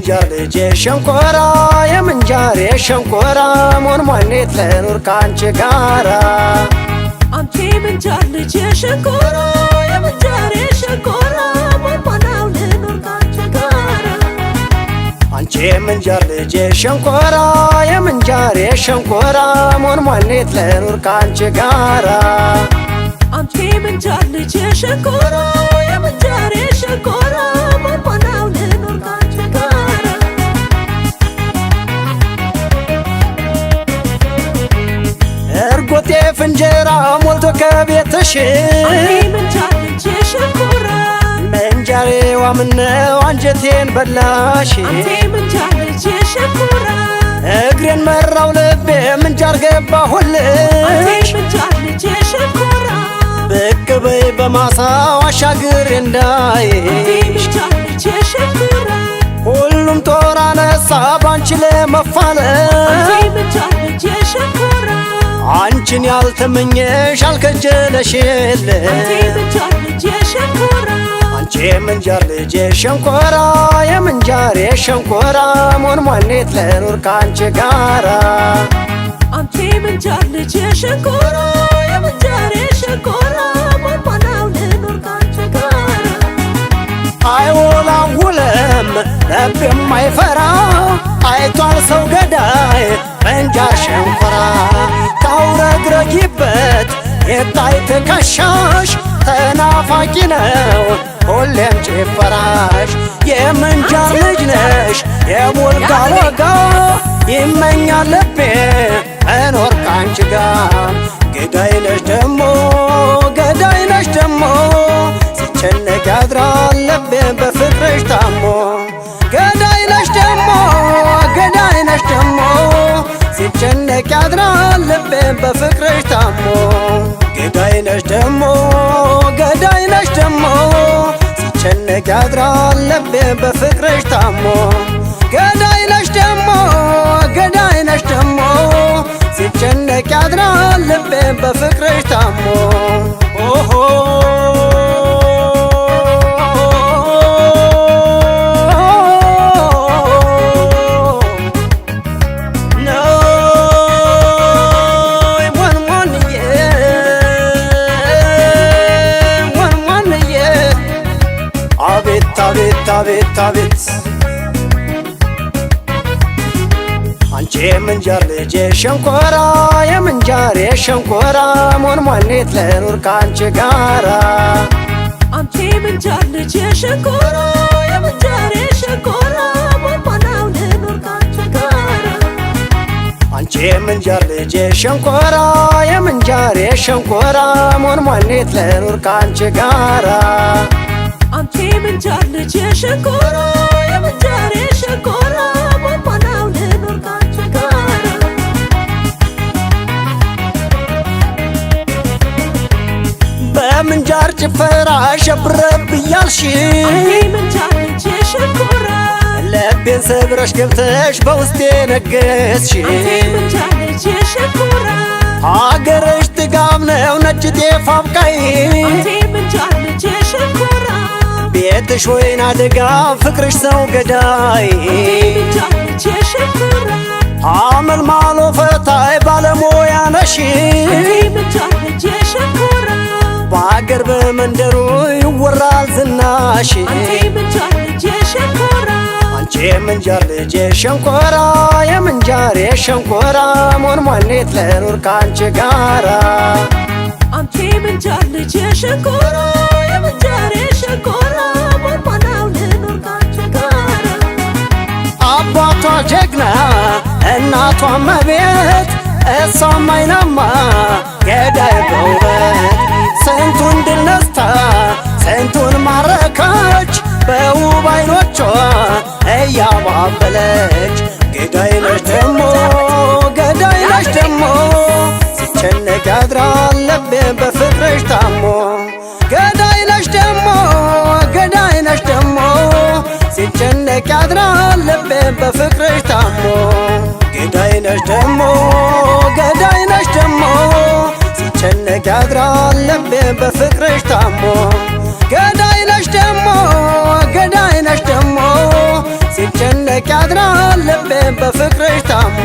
የምንጃር ልጅ ሸንኮራ የምንጃር የሸንኮራ ሞንሞኔት ለኑር ካንቺ ጋራ አንቺ የምንጃር ልጅ ሸንኮራ የምንጃር የሸንኮራ ሞንሞናው ለኑር ካንቺ ጋራ አንቺ የምንጃር ልጅ ሸንኮራ የምንጃር የሸንኮራ ሞንሞኔት ለኑር ካንቺ ጋራ አንቺ የምንጃር ልጅ ሸንኮራ የምንጃር የሸንኮራ ሞንሞናው ለኑር ካንቺ ጋራ እርጎቴ ፍንጀራ ሞልቶ ከቤትሽ አንቺ የምንጃር ልጅ ሸንኮራ ምንጃሬ ዋምነው አንጀቴን በላሽ አንቺ የምንጃር ልጅ ሸንኮራ እግሬን መራው ልቤ ምንጃር ገባሁልሽ የምንጃር ልጅ ሸንኮራ ብቅ በይ በማሳው አሻግሬ እንዳይሽ የምንጃር ልጅ ሸንኮራ ሁሉም ጦር አነሳ ባንቺ ለመፋለም የምንጃር ልጅ ሸንኮራ አንቺን ያልተመኘሽ አልከጀለሽ የለ የምንጃር ልጅ ሸንኮራ አንቺ የምንጃር ልጅ ሸንኮራ የምንጃር የሸንኮራ ሞንሞኔት ለኑር ካንቺ ጋራ አንቺ የምንጃር ልጅ ሸንኮራ የምንጃር የሸንኮራ ሞንሞናው ለኑር ካንቺ ጋራ አይወላውልም ልብ የማይፈራ አይቷል ሰው ገዳይ ምንጃር ሸንኮራ ታውረግረጊበት የታይ ትከሻሽ ተናፋቂ ነው ሁሌም ጭፈራሽ የምንጃር ልጅ ነሽ የሞልጋ ወጋ ይመኛል ልቤ መኖር ካንቺ ጋር ገዳይ ነሽ ደሞ ገዳይ ነሽ ደሞ ሲጨነቅ ያድራል ልቤ በፍቅርሽ ታሞ ገዳይ ነሽ ደሞ ገዳይ ነሽ ደሞ ሲጨነቅ ያድራል ልቤ በፍቅርሽ ታሞ ገዳይ ነሽ ደሞ ገዳይ ነሽ ደሞ ሲጨነቅ ያድራል ልቤ በፍቅርሽ ታሞ ገዳይ ነሽ ደሞ ገዳይ ነሽ ደሞ ሲጨነቅ ያድራል ልቤ በፍቅርሽ ታሞ ኦሆ አቤት አቤት አንቺ የምንጃር ልጅ ሸንኮራ የምንጃር የሸንኮራ ሞንሞኔት ለኑር ካንቺ ጋራ አንቺ የምንጃር ልጅ ሸንኮራ የምንጃር የሸንኮራ ሞንሞናው ለኑር ካንቺ ጋራ አንቺ የምንጃር ልጅ ሸንኮራ የምንጃር የሸንኮራ ሞንሞኔት ለኑር ካንቺ ጋራ አንቺ የምንጃር ልጅ ሸንኮራ የምንጃር የሸንኮራ ሞንሞናው ለኑር ካንቺ ጋራ በምንጃር ጭፈራ ሸብረብ እያልሽ አንቺ የምንጃር ልጅ ሸንኮራ ልቤን ሰብረሽ ገብተሽ በውስጤ ነገስሽ አንቺ የምንጃር ልጅ ሸንኮራ ሀገርሽ ጥጋብ ነው ነጭ ጤፍ አብቃይ አንቺ የምንጃር ልጅ ሸንኮራ ቤትሽ ወይና ደጋ ፍቅርሽ ሰው ገዳይ የምንጃር ልጅ ሸንኮራ አመልማሎ ፈታይ ባለሞያ ነሽ የምንጃር ልጅ ሸንኮራ በአገር በመንደሩ ይወራል ዝናሽ አንቺ የምንጃር ልጅ ሸንኮራ አንቺ የምንጃር ልጅ ሸንኮራ የምንጃር የሸንኮራ ሞንሞኔት ለኑር ካንቺ ጋራ አንቺ የምንጃር ልጅ ሸንኮራ የምንጃር የሸንኮራ ሞንሞናው ለኑር ካንቺ ጋራ አባቷ ጀግና እናቷ መቤት እሷም አይናማ ገዳይ በውበት ስንቱን ድል ነስታ ስንቱን ማረከች በውብ አይኖቿ እያባበለች ገዳይ ነሽ ደሞ ገዳይ ነሽ ደሞ ሲጨነቅ ያድራል ልቤ በፍቅርሽ ታሞ ገዳይ ነሽ ደሞ ገዳይ ነሽ ደሞ ሲጨነቅ ያድራል ልቤ በፍቅርሽ ታሞ ገዳይ ነሽ ደሞ ገዳይ ነሽ ደሞ ሲጨነቅ ያድራል ልቤ በፍቅርሽ ታሞ ገዳይ ነሽ ደሞ ገዳይ ነሽ ደሞ ሲጨነቅ ሲርቅ ያድራል ልቤም በፍቅርሽ ታሞ